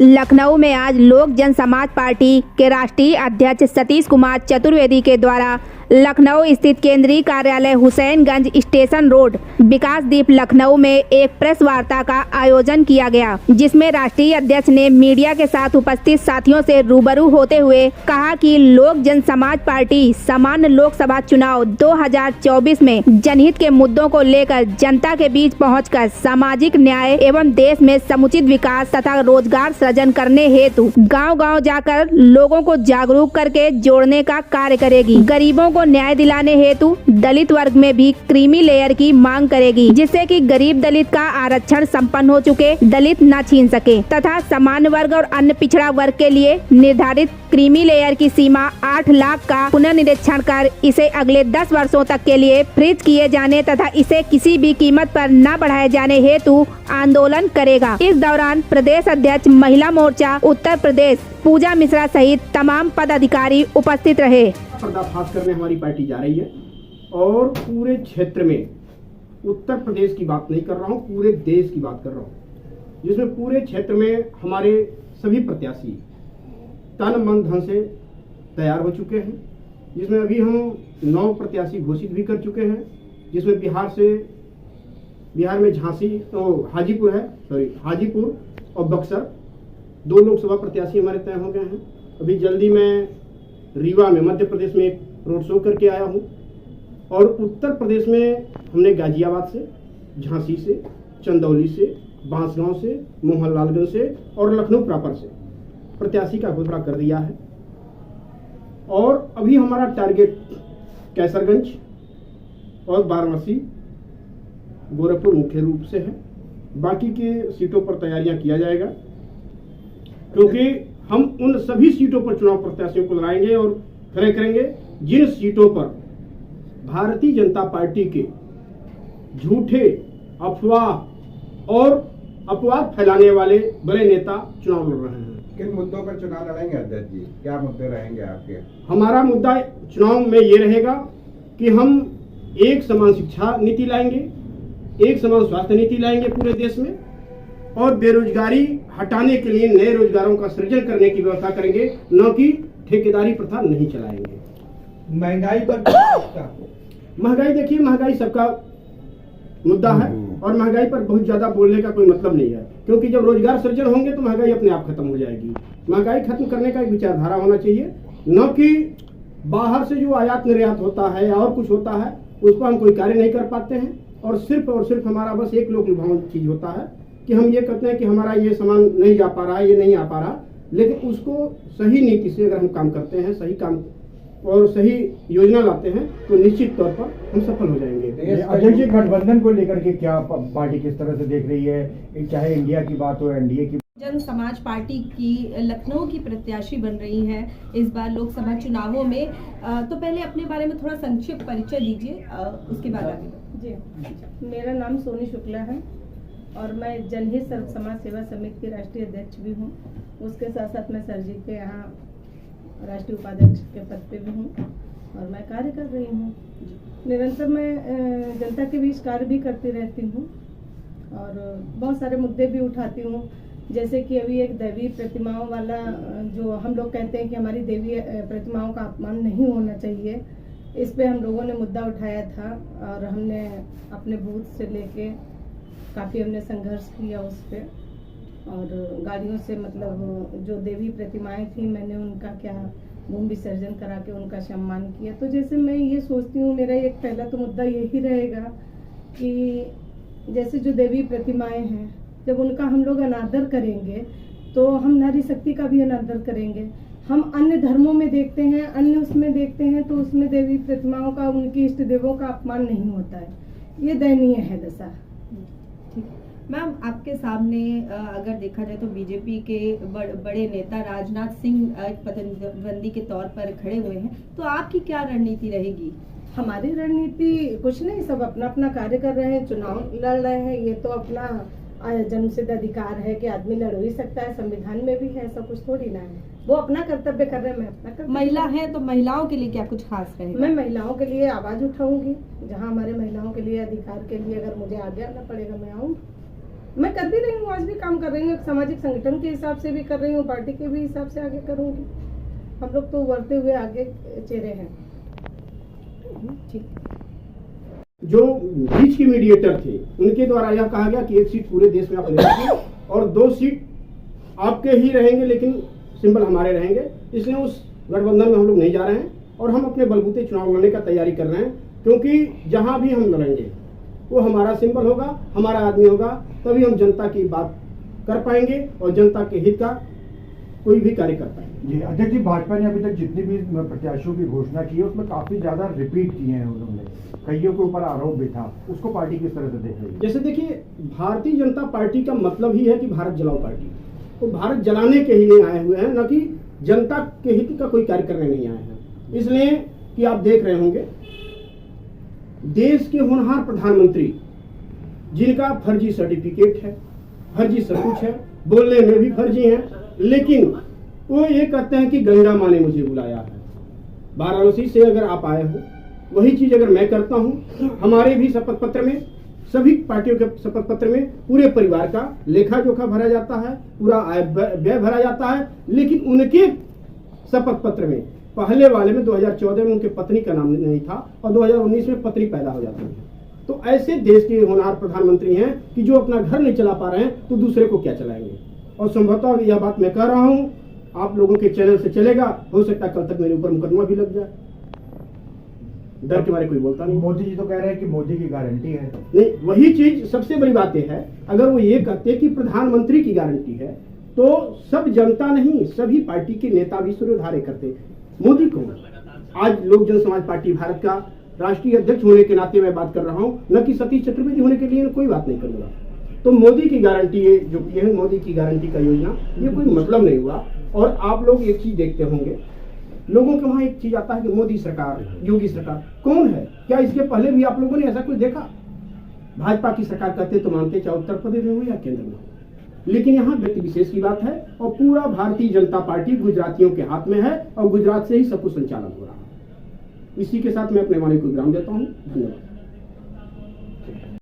लखनऊ में आज लोक जनसमाज पार्टी के राष्ट्रीय अध्यक्ष सतीश कुमार चतुर्वेदी के द्वारा लखनऊ स्थित केंद्रीय कार्यालय हुसैनगंज स्टेशन रोड विकासदीप लखनऊ में एक प्रेस वार्ता का आयोजन किया गया, जिसमें राष्ट्रीय अध्यक्ष ने मीडिया के साथ उपस्थित साथियों से रूबरू होते हुए कहा कि लोक जनसमाज पार्टी सामान्य लोकसभा चुनाव 2024 में जनहित के मुद्दों को लेकर जनता के बीच पहुंचकर सामाजिक न्याय एवं देश में समुचित विकास तथा रोजगार सृजन करने हेतु गांव-गांव जाकर लोगों को जागरूक करके जोड़ने का कार्य करेगी। गरीबों को न्याय दिलाने हेतु दलित वर्ग में भी क्रीमी लेयर की मांग करेगी, जिससे कि गरीब दलित का आरक्षण संपन्न हो चुके दलित न छीन सके तथा सामान्य वर्ग और अन्य पिछड़ा वर्ग के लिए निर्धारित क्रीमी लेयर की सीमा 8 लाख का पुनर्निरीक्षण कर इसे अगले 10 वर्षों तक के लिए फ्रीज किए जाने तथा इसे किसी भी कीमत पर न बढ़ाए जाने हेतु आंदोलन करेगा। इस दौरान प्रदेश अध्यक्ष महिला मोर्चा उत्तर प्रदेश पूजा मिश्रा सहित तमाम पदाधिकारी उपस्थित रहे। पर्दाफाश करने हमारी पार्टी जा रही है और पूरे क्षेत्र में उत्तर प्रदेश की बात नहीं कर रहा हूँ, पूरे देश की बात कर रहा हूँ, जिसमें पूरे क्षेत्र में हमारे सभी प्रत्याशी तन मन धन से तैयार हो चुके हैं, जिसमें अभी हम 9 प्रत्याशी घोषित भी कर चुके हैं, जिसमें बिहार में झांसी तो हाजीपुर और बक्सर 2 लोकसभा प्रत्याशी हमारे तय हो गए हैं। अभी जल्दी मैं रीवा में मध्य प्रदेश में एक रोड शो करके आया हूँ और उत्तर प्रदेश में हमने गाजियाबाद से, झांसी से, चंदौली से, बांसगांव से, मोहनलालगंज से और लखनऊ प्रॉपर से प्रत्याशी का घोषणा कर दिया है। और अभी हमारा टारगेट कैसरगंज और वाराणसी गोरखपुर मुख्य रूप से है, बाकी के सीटों पर तैयारियां किया जाएगा, क्योंकि हम उन सभी सीटों पर चुनाव प्रत्याशियों को लड़ाएंगे और खड़े करेंगे जिन सीटों पर भारतीय जनता पार्टी के झूठे अफवाह और अपवाद फैलाने वाले बड़े नेता चुनाव लड़ रहे हैं। किन मुद्दों पर चुनाव लड़ेंगे अध्यक्ष जी? क्या मुद्दे रहेंगे आपके? हमारा मुद्दा चुनाव में ये रहेगा कि हम एक समान शिक्षा नीति लाएंगे, एक समान स्वास्थ्य नीति लाएंगे पूरे देश में और बेरोजगारी हटाने के लिए नए रोजगारों का सृजन करने की व्यवस्था करेंगे, न कि ठेकेदारी प्रथा नहीं चलाएंगे। महंगाई पर महंगाई देखिए, महंगाई सबका मुद्दा है और महंगाई पर बहुत ज्यादा बोलने का कोई मतलब नहीं है, क्योंकि जब रोजगार सृजन होंगे तो महंगाई अपने आप खत्म हो जाएगी। महंगाई खत्म करने का एक विचारधारा होना चाहिए, न कि बाहर से जो आयात निर्यात होता है या और कुछ होता है उस पर हम कोई कार्य नहीं कर पाते हैं और सिर्फ हमारा बस एक लोक लुभावन चीज होता है कि हम ये कहते हैं कि हमारा ये सामान नहीं जा पा रहा है, ये नहीं आ पा रहा, लेकिन उसको सही नीति से अगर हम काम करते हैं, सही काम और सही योजना लाते हैं तो निश्चित तौर पर हम सफल हो जाएंगे। अध्यक्ष जी, गठबंधन को लेकर के क्या पार्टी किस तरह से देख रही है, चाहे इंडिया की बात हो एनडीए की? जन समाज पार्टी की लखनऊ की प्रत्याशी बन रही हैं इस बार लोकसभा चुनावों में, तो पहले अपने बारे में थोड़ा संक्षिप्त परिचय दीजिए, उसके बाद आगे। जी, मेरा नाम सोनी शुक्ला है और मैं जनहित सर्व समाज सेवा समिति की राष्ट्रीय अध्यक्ष भी हूँ। उसके साथ साथ मैं सर जी के यहाँ राष्ट्रीय उपाध्यक्ष के पद पे भी हूँ और मैं कार्य कर रही हूँ। निरंतर मैं जनता के बीच कार्य भी करती रहती हूँ और बहुत सारे मुद्दे भी उठाती हूँ, जैसे कि अभी एक देवी प्रतिमाओं वाला जो हम लोग कहते हैं कि हमारी देवी प्रतिमाओं का अपमान नहीं होना चाहिए, इस पे हम लोगों ने मुद्दा उठाया था और हमने अपने बूथ से लेके काफ़ी हमने संघर्ष किया उस पर और गाड़ियों से मतलब जो देवी प्रतिमाएं थी मैंने उनका क्या भूमि विसर्जन करा के उनका सम्मान किया। तो जैसे मैं ये सोचती हूँ, मेरा एक पहला तो मुद्दा यही रहेगा कि जैसे जो देवी प्रतिमाएं हैं, जब उनका हम लोग अनादर करेंगे तो हम नारी शक्ति का भी अनादर करेंगे। हम अन्य धर्मों में देखते हैं, अन्य उसमें देखते हैं तो उसमें देवी प्रतिमाओं का, उनकी इष्ट देवों का अपमान नहीं होता है। ये दयनीय है दशा। मैम, आपके सामने अगर देखा जाए तो बीजेपी के बड़े नेता राजनाथ सिंह प्रतिद्वंदी के तौर पर खड़े हुए हैं, तो आपकी क्या रणनीति रहेगी? हमारी रणनीति कुछ नहीं, सब अपना अपना कार्य कर रहे हैं, चुनाव लड़ रहे हैं, ये तो अपना जन्मसिद्ध अधिकार है कि आदमी लड़ ही सकता है, संविधान में भी है, ऐसा कुछ थोड़ी ना है। वो अपना कर्तव्य कर रहे हैं, मैं अपना कर्तव्य। महिला है तो महिलाओं के लिए क्या कुछ खास रहेगा? मैं महिलाओं के लिए आवाज उठाऊंगी, जहाँ हमारे महिलाओं के लिए अधिकार के लिए अगर मुझे आगे आना पड़ेगा मैं आऊँगी। मैं कर भी रही हूँ, आज भी काम कर रही हूँ, एक सामाजिक संगठन के हिसाब से भी कर रही हूँ, पार्टी के भी हिसाब से आगे करूँगी। हम लोग तो उभरते हुए आगे चेहरे हैं। ठीक। जो बीच के मीडिएटर थे उनके द्वारा यह कहा गया कि एक सीट पूरे देश में आप लेंगे और 2 सीट आपके ही रहेंगे, लेकिन सिंबल हमारे रहेंगे। इसलिए उस गठबंधन में हम लोग नहीं जा रहे हैं और हम अपने बलबूते चुनाव लड़ने का तैयारी कर रहे हैं, क्योंकि जहां भी हम लड़ेंगे वो हमारा सिंबल होगा, हमारा आदमी होगा, तभी हम जनता की बात कर पाएंगे और जनता के हित का कोई भी कार्य कर पाएंगे। जी अध्यक्ष जी, भाजपा ने अभी तक जितनी भी प्रत्याशियों की घोषणा की है उसमें काफी ज्यादा रिपीट किए हैं उन्होंने, कईयों के ऊपर आरोप भी था, उसको पार्टी किस तरह से देख रही है? जैसे देखिए, भारतीय जनता पार्टी का मतलब ही है कि भारत जलाओ पार्टी, तो भारत जलाने के लिए आए हुए हैं, न कि जनता के हित का कोई कार्य करने नहीं आए हैं। इसलिए कि आप देख रहे होंगे देश के होनहार प्रधानमंत्री जिनका फर्जी सर्टिफिकेट है, फर्जी सब कुछ है, बोलने में भी फर्जी है, लेकिन वो ये कहते हैं कि गंगा माँ ने मुझे बुलाया है। वाराणसी से अगर आप आए हो, वही चीज अगर मैं करता हूं, हमारे भी शपथ पत्र में, सभी पार्टियों के शपथ पत्र में पूरे परिवार का लेखा जोखा भरा जाता है, पूरा आय व्यय भरा जाता है, लेकिन उनके शपथ पत्र में पहले वाले में 2014 में उनके पत्नी का नाम नहीं था और 2019 में पत्नी पैदा हो जाती है। तो ऐसे देश के होनहार प्रधानमंत्री हैं कि जो अपना घर नहीं चला पा रहे हैं तो दूसरे को क्या चलाएंगे। और संभवतः यह बात मैं कह रहा हूं, आप लोगों के चैनल से चलेगा, हो सकता है कल तक मेरे ऊपर मुकदमा भी लग जाए। डर के बारे कोई बोलता नहीं। मोदी जी तो कह रहे हैं कि मोदी की गारंटी है। नहीं, वही चीज सबसे बड़ी बात है, अगर वो ये कहते कि प्रधानमंत्री की गारंटी है तो सब जनता नहीं, सभी पार्टी के नेता भी सूर्यधारे करते। मोदी को आज लोक जन समाज पार्टी भारत का राष्ट्रीय अध्यक्ष होने के नाते मैं बात कर रहा हूं, न कि सतीश चतुर्वेदी होने के लिए कोई बात नहीं करूंगा। तो मोदी की गारंटी, ये जो किए हैं मोदी की गारंटी का योजना, ये कोई मतलब नहीं हुआ। और आप लोग एक चीज देखते होंगे, लोगों के वहां एक चीज आता है कि मोदी सरकार, योगी सरकार कौन है? क्या इसके पहले भी आप लोगों ने ऐसा कुछ देखा? भाजपा की सरकार कहते तो मानते, चाहे उत्तर प्रदेश में हो या केंद्र में हो, लेकिन यहाँ व्यक्ति विशेष की बात है और पूरा भारतीय जनता पार्टी गुजरातियों के हाथ में है और गुजरात से ही सब कुछ संचालन हो रहा है। इसी के साथ मैं अपने वाणी को विराम देता हूँ। धन्यवाद।